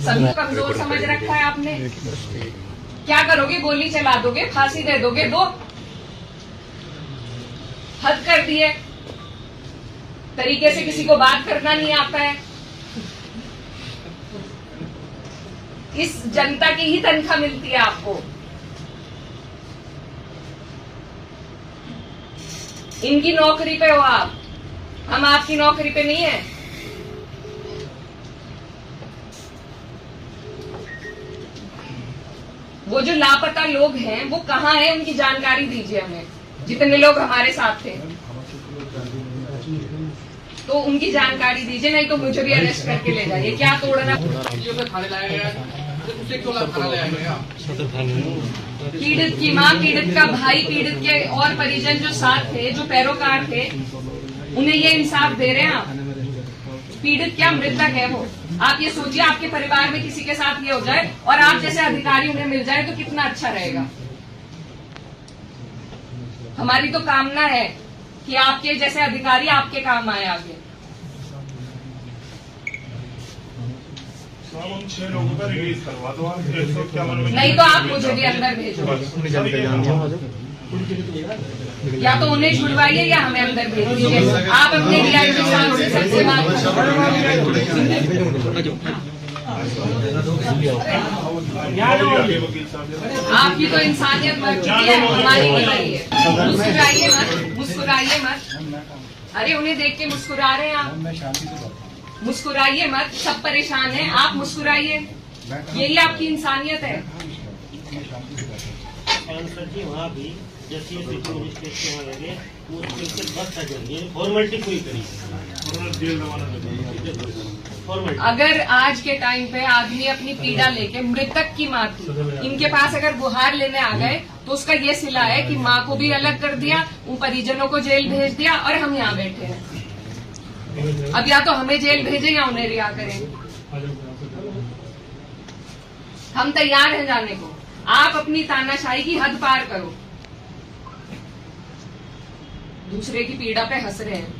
सभी कमजोर समझ रखा है आपने। क्या करोगे? गोली चला दोगे, फांसी दे दोगे? दो, हद कर दिए। तरीके से किसी को बात करना नहीं आता है। इस जनता की ही तनख्वाह मिलती है आपको। इनकी नौकरी पे हो आप, हम आपकी नौकरी पे नहीं है। वो जो लापता लोग हैं वो कहाँ हैं, उनकी जानकारी दीजिए हमें। जितने लोग हमारे साथ थे तो उनकी जानकारी दीजिए, नहीं तो मुझे भी अरेस्ट करके ले जाइए। क्या तोड़ना? पीड़ित की माँ, पीड़ित का भाई, पीड़ित के और परिजन जो साथ थे, जो पैरोकार थे, उन्हें ये इंसाफ दे रहे हैं आप? पीड़ित क्या, मृतक है वो। आप ये सोचिए आपके परिवार में किसी के साथ ये हो जाए और आप जैसे अधिकारी उन्हें मिल जाए तो कितना अच्छा रहेगा। हमारी तो कामना है कि आपके जैसे अधिकारी आपके काम आए आगे। हम 6 लोगों का रिलीज करवा दो आप। 151 में नहीं तो आप मुझे भी अंदर भेजो, या तो उन्हें छुड़वाइए या हमें अंदर भेज दीजिए। आप अपने डीआईजी साहब से बात आपकी तो इंसानियत मर चुकी है, हमारी बताइए। मुस्कुराइए मत, मुस्कुराइए मत। अरे उन्हें देख के मुस्कुरा रहे हैं आप, मुस्कुराइए मत। सब परेशान हैं, आप मुस्कुराइए। यही आपकी इंसानियत है। वहाँ भी जैसे फॉर्मेलिटी पूरी करी। अगर आज के टाइम पे आदमी अपनी पीड़ा लेके, मृतक की माँ थी, इनके पास अगर गुहार लेने आ गए तो उसका ये सिला है कि माँ को भी अलग कर दिया, उन परिजनों को जेल भेज दिया और हम यहाँ बैठे हैं। अब या तो हमें जेल भेजे या उन्हें रिहा करें। हम तैयार हैं जाने को। आप अपनी तानाशाही की हद पार करो। दूसरे की पीड़ा पे हंस रहे हैं।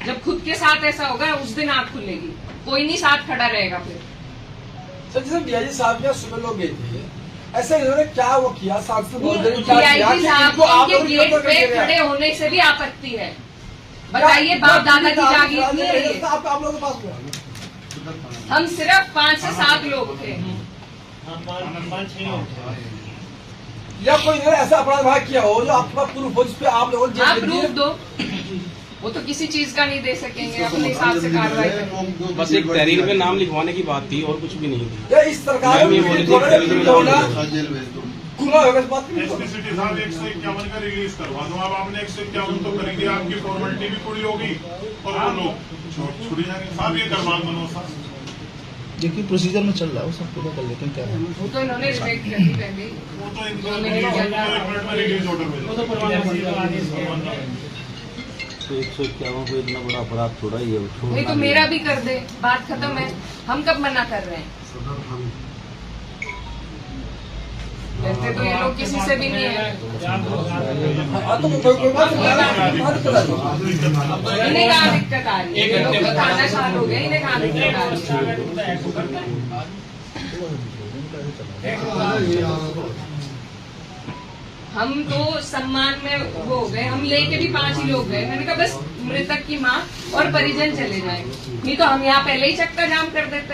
जब खुद के साथ ऐसा होगा उस दिन आंख खुलेगी, कोई नहीं साथ खड़ा रहेगा फिर। सर जैसे डीआईजी साहब यहाँ सुबह लोग गए थे, ऐसे इन्होंने क्या वो किया? डीआईजी साहब के गेट पे खड़े होने से भी आपत्ति है? बताइए, बाप दादा की जागीर नहीं है ये? आप लोगों के पास हम सिर्फ 5 से 7 लोग थे। या कोई ऐसा अपराध वहाँ किया हो जो आपके पास प्रूफ हो, जिस पे आप लोगों आप प्रूफ दो। वो तो किसी चीज का नहीं दे सकेंगे, अपने हिसाब से कार्रवाई करेंगे। बस एक तहरीर में नाम लिखवाने की बात थी और कुछ भी नहीं थी। या इस सरकार एसपीसीटी साहब 151 का रिलीज करवा दो। अब आपने 151 तो कर दिया, आपकी फॉर्मेलिटी भी पूरी होगी और वो लोग छुड़ी जाएंगे। साहब ये दरबार बनो साहब, देखिए प्रोसीजर में चल रहा है, वो सब पूरा कर लेते हैं। क्या है वो तो इन्होंने रिजेक्ट कर दी पहले। वो तो इनका रिलीज ऑर्डर में तो 151 को इतना बड़ा अपराध थोड़ा ही है। नहीं तो मेरा भी कर दे, बात खत्म है। हम कब मना कर रहे हैं? कहते तो ये लोग किसी से भी नहीं है। इन्हें कहाँ दिक्कत आ रही है? ये लोग तो तानाशाह हो गए, इन्हें कहाँ दिक्कत आ रही है? हम तो सम्मान में वो हो गए, हम लेके भी 5 ही लोग गए। मैंने कहा बस मृतक की माँ और परिजन चले जाएं, नहीं तो हम यहाँ पहले ही चक्का जाम कर देते।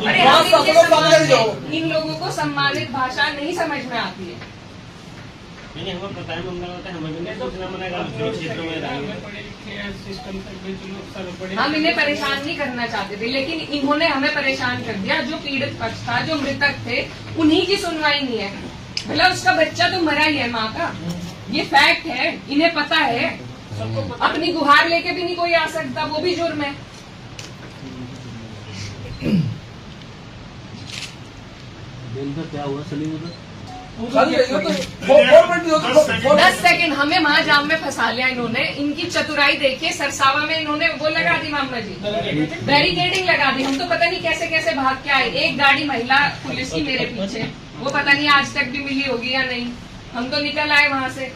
अरे इन लोगों को सम्मानित भाषा नहीं समझ में आती है। हमें पता है हम इन्हें परेशान नहीं करना चाहते थे, लेकिन इन्होंने हमें परेशान कर दिया। जो पीड़ित पक्ष था, जो मृतक थे, उन्हीं की सुनवाई नहीं है। भला उसका बच्चा तो मरा ही है, माँ का, ये फैक्ट है, इन्हें पता है। अपनी गुहार लेके भी नहीं कोई आ सकता, वो भी जुर्म है। क्या हुआ सलीम उधर? 10 सेकंड हमें वहां जाम में फंसा लिया इन्होंने। इनकी चतुराई देखिए, सरसावा में इन्होंने वो लगा दी, मामा जी बैरिकेडिंग लगा दी। हम तो पता नहीं कैसे कैसे भाग के आए। एक गाड़ी महिला पुलिस की मेरे पीछे, वो पता नहीं आज तक भी मिली होगी या नहीं। हम तो निकल आए वहां से।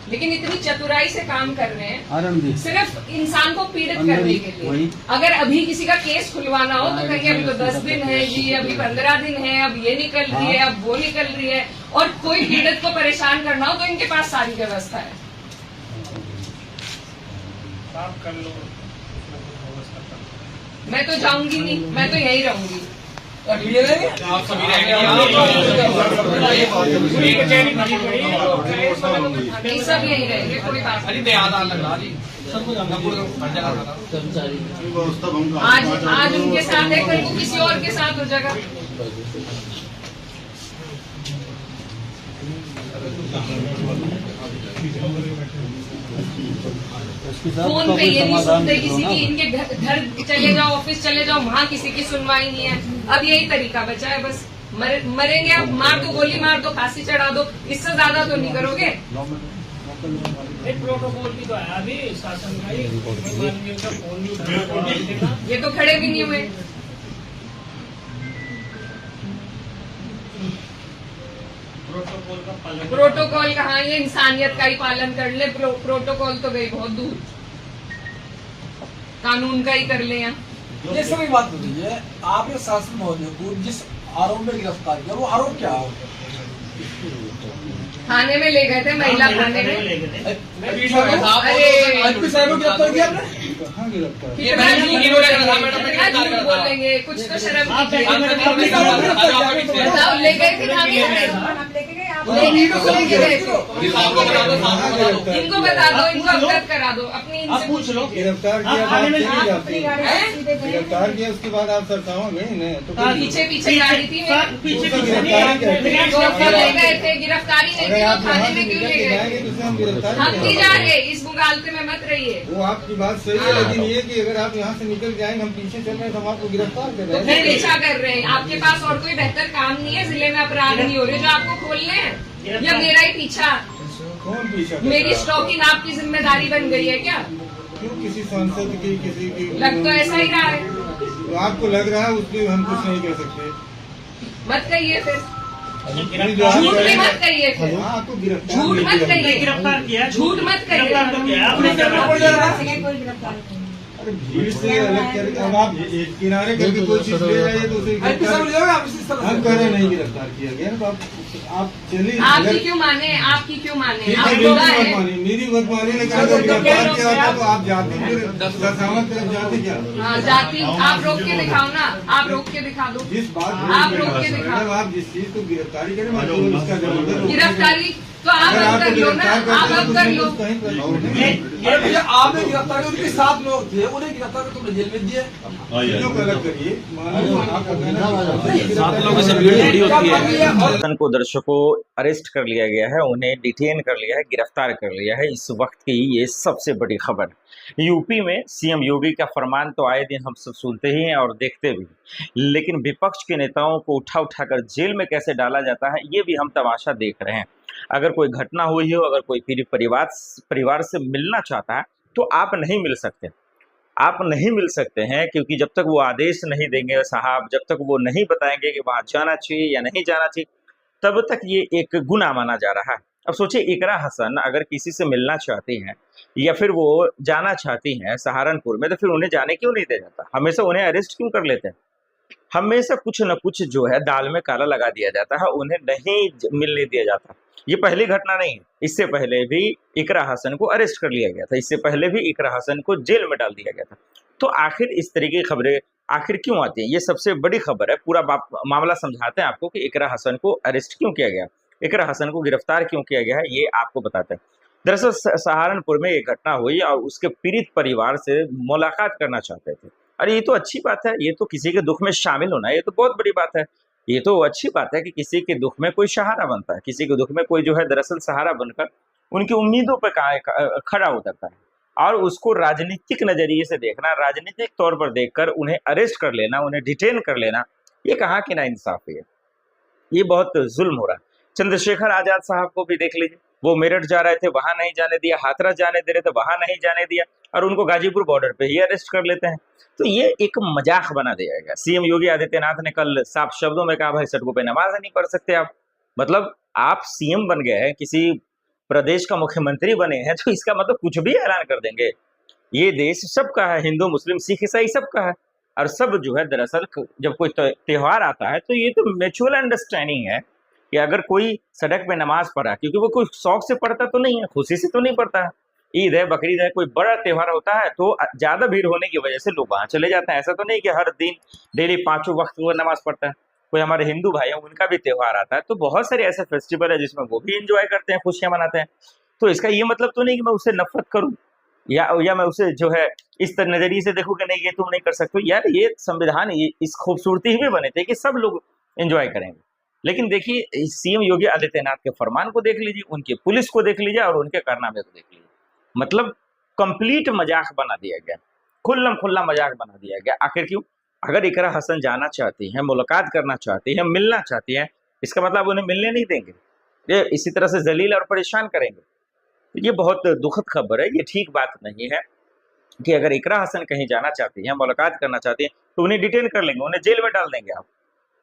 लेकिन इतनी चतुराई से काम कर रहे हैं आनंद सिर्फ इंसान को पीड़ित अंदर करने के लिए। वही। अगर अभी किसी का केस खुलवाना हो तो कहेंगे अभी तो 10 दिन है जी, अभी 15 दिन है, अब ये निकल रही है, अब वो निकल रही है। और कोई पीड़ित को परेशान करना हो तो इनके पास सारी व्यवस्था है। मैं तो जाऊंगी नहीं, मैं तो यही रहूंगी। क्लियर है आप सभी नहीं, सब यही रहेंगे, कोई बात नहीं। व्यवस्था भंग आज उनके साथ है, कल वो किसी और के साथ हो जाएगा। फोन पे ये नहीं सुनते किसी की, इनके घर चले जाओ, ऑफिस चले जाओ, वहाँ किसी की सुनवाई नहीं है। अब यही तरीका बचा है, बस मरेंगे। अब मार दो, गोली मार दो, फांसी चढ़ा दो, इससे ज्यादा तो नहीं करोगे। एक प्रोटोकॉल भी तो आया अभी शासन का ही, माननीय का फोन भी उठाया। ये तो खड़े भी नहीं हुए। प्रोटोकॉल कहाँ, ये इंसानियत का ही पालन कर ले। प्रोटोकॉल तो गई बहुत दूर, कानून का ही कर ले। यहाँ ये सब एक बात बताइए, आपने शासन महोदय को जिस आरोप में गिरफ्तार किया, वो आरोप क्या है? थाने में ले गए थे, महिला थाने में। एसपी साहब को गिरफ्तार किया आपने? कहाँ गिरफ्तार? कितना झूठ बोलेंगे, कुछ तो शर्म की बताओ। ले गए थे थाने में, लेके गए थे। इनको बता दो, इनको अवगत करा दो, अपनी इनसे पूछ लो। गिरफ्तार किया बात चली आपकी? गिरफ्तार किया उसके बाद आप सरसावा गए न? तो पीछे पीछे गाड़ी थी मेरी। गिरफ्तारी ले गए थे, गिरफ्तारी नहीं की तो थाने में क्यों ले गए? तो उसे हम गिरफ्तार हम नहीं जा रहे, इस मुगालते में मत रहिए। वो आपकी बात सही है, लेकिन ये कि अगर आप यहाँ से निकल जाएंगे, हम पीछे चल रहे हैं तो हम आपको गिरफ्तार कर तो रहे फिर हैं। पीछा कर रहे हैं। आपके पास और कोई बेहतर काम नहीं है? जिले में अपराध नहीं हो रहे जो आपको खोलने हैं, या मेरा ही पीछा? कौन पीछा? मेरी स्टॉकिंग आपकी जिम्मेदारी बन गई है क्या? क्यों किसी सांसद की किसी की लग तो ऐसा ही रहा है। तो आपको लग रहा है, उसकी हम कुछ नहीं कह सकते। मत कहिए फिर, झूठ गिरफ्तार भी मत कहिए फिर, आपको गिरफ्तार झूठ मत कहिए, गिरफ्तार किया, झूठ मत गिरफ्तार तो किया आपने। अरे भीड़ से अलग करके अब आप एक किनारे करके कोई चीज ले जाइए तो उसे एसपी साहब गिरफ्तार- आप इसी तरह हम कह रहे नहीं गिरफ्तार किया गया ना, तो आप चलिए। आपकी क्यों माने, आपकी क्यों माने? ठीक आप है, बोला मेरी मत है। मानिए, मेरी मत मानिए, लेकिन अगर गिरफ्तार किया होता तो आप जाते फिर दसावत तरफ जाते क्या? हाँ, जाती। आप रोक के दिखाओ ना, आप रोक के दिखा दो। जिस बात आप रोक के दिखाओ। मैडम, आप जिस चीज को गिरफ्तारी करें मतलब उसका जवाब गिरफ्तारी तो आप अब कर लो ना, आप अब कर लो। अरे भैया, आपने गिरफ्तार किया, उनके सात लोग थे, उन्हें गिरफ्तार कर तुमने जेल में दिए। चीजों को अलग करिए। आपका कहना सात लोगों से भीड़ थोड़ी होती है। शासन को दर्शकों अरेस्ट कर लिया गया है, उन्हें डिटेन कर लिया है, गिरफ्तार कर लिया है। इस वक्त की ये सबसे बड़ी खबर। यूपी में सीएम योगी का फरमान तो आए दिन हम सब सुनते ही हैं और देखते भी, लेकिन विपक्ष के नेताओं को उठा उठाकर जेल में कैसे डाला जाता है ये भी हम तमाशा देख रहे हैं। अगर कोई घटना हुई हो, अगर कोई परिवार से मिलना चाहता है तो आप नहीं मिल सकते। आप नहीं मिल सकते हैं क्योंकि जब तक वो आदेश नहीं देंगे साहब, जब तक वो नहीं बताएंगे कि वहाँ जाना चाहिए या नहीं जाना चाहिए, तब तक ये एक गुनाह माना जा रहा है। अब सोचिए, इकरा हसन अगर किसी से मिलना चाहती हैं या फिर वो जाना चाहती हैं सहारनपुर में, तो फिर उन्हें जाने क्यों नहीं दिया जाता? हमेशा उन्हें अरेस्ट क्यों कर लेते हैं? हमेशा कुछ न कुछ जो है दाल में काला लगा दिया जाता है, उन्हें नहीं मिलने दिया जाता। ये पहली घटना नहीं है, इससे पहले भी इकरा हसन को अरेस्ट कर लिया गया था, इससे पहले भी इकरा हसन को जेल में डाल दिया गया था। तो आखिर इस तरीके की खबरें आखिर क्यों आती हैं? ये सबसे बड़ी खबर है। पूरा मामला समझाते हैं आपको कि इकरा हसन को अरेस्ट क्यों किया गया, इकरा हसन को गिरफ्तार क्यों किया गया है, ये आपको बताते हैं। दरअसल सहारनपुर में एक घटना हुई और उसके पीड़ित परिवार से मुलाकात करना चाहते थे। अरे ये तो अच्छी बात है, ये तो किसी के दुख में शामिल होना, ये तो बहुत बड़ी बात है। ये तो अच्छी बात है कि किसी के दुख में कोई सहारा बनता है, किसी के दुख में कोई जो है दरअसल सहारा बनकर उनकी उम्मीदों पर खड़ा उतरता है। और उसको राजनीतिक नजरिए से देखना, राजनीतिक तौर पर देखकर उन्हें अरेस्ट कर लेना, उन्हें डिटेन कर लेना, ये कहाँ की नाइंसाफी है, ये बहुत जुल्म हो रहा है। चंद्रशेखर आजाद साहब को भी देख लीजिए, वो मेरठ जा रहे थे, वहां नहीं जाने दिया, हाथरस जाने दे रहे थे, वहां नहीं जाने दिया, और उनको गाजीपुर बॉर्डर पे ही अरेस्ट कर लेते हैं। तो ये एक मजाक बना दिया गया। सीएम योगी आदित्यनाथ ने कल साफ शब्दों में कहा, भाई सड़कों पे नमाज नहीं पढ़ सकते आप। मतलब आप सीएम बन गए हैं, किसी प्रदेश का मुख्यमंत्री बने हैं तो इसका मतलब कुछ भी ऐलान कर देंगे। ये देश सबका है, हिंदू मुस्लिम सिख ईसाई सबका है। और सब जो है दरअसल जब कोई त्योहार आता है तो ये तो म्यूचुअल अंडरस्टैंडिंग है कि अगर कोई सड़क पे नमाज पढ़ा, क्योंकि वो कोई शौक से पढ़ता तो नहीं है, खुशी से तो नहीं पढ़ता है। ईद है, बकरीद है, कोई बड़ा त्योहार होता है तो ज्यादा भीड़ होने की वजह से लोग वहां चले जाते हैं। ऐसा तो नहीं कि हर दिन डेली 5 वक्त वो नमाज पढ़ता है। कोई हमारे हिंदू भाई हैं, उनका भी त्योहार आता है तो बहुत सारे ऐसे फेस्टिवल है जिसमें वो भी इंजॉय करते हैं, खुशियां मनाते हैं। तो इसका ये मतलब तो नहीं कि मैं उससे नफरत करूं या मैं उसे जो है इस नजरिए से देखूं कि नहीं ये तुम नहीं कर सकते। यार ये संविधान इस खूबसूरती ही में बने थे कि सब लोग एंजॉय करेंगे। लेकिन देखिए सीएम योगी आदित्यनाथ के फरमान को देख लीजिए, उनकी पुलिस को देख लीजिए और उनके कारनामे को देख लीजिए। मतलब कंप्लीट मजाक बना दिया गया, खुल्लम खुल्ला मजाक बना दिया गया। आखिर क्यों? अगर इकरा हसन जाना चाहती हैं, मुलाकात करना चाहती हैं, मिलना चाहती हैं, इसका मतलब उन्हें मिलने नहीं देंगे, ये इसी तरह से जलील और परेशान करेंगे। ये बहुत दुखद खबर है। ये ठीक बात नहीं है कि अगर इकरा हसन कहीं जाना चाहती हैं, मुलाकात करना चाहती हैं तो उन्हें डिटेन कर लेंगे, उन्हें जेल में डाल देंगे आप।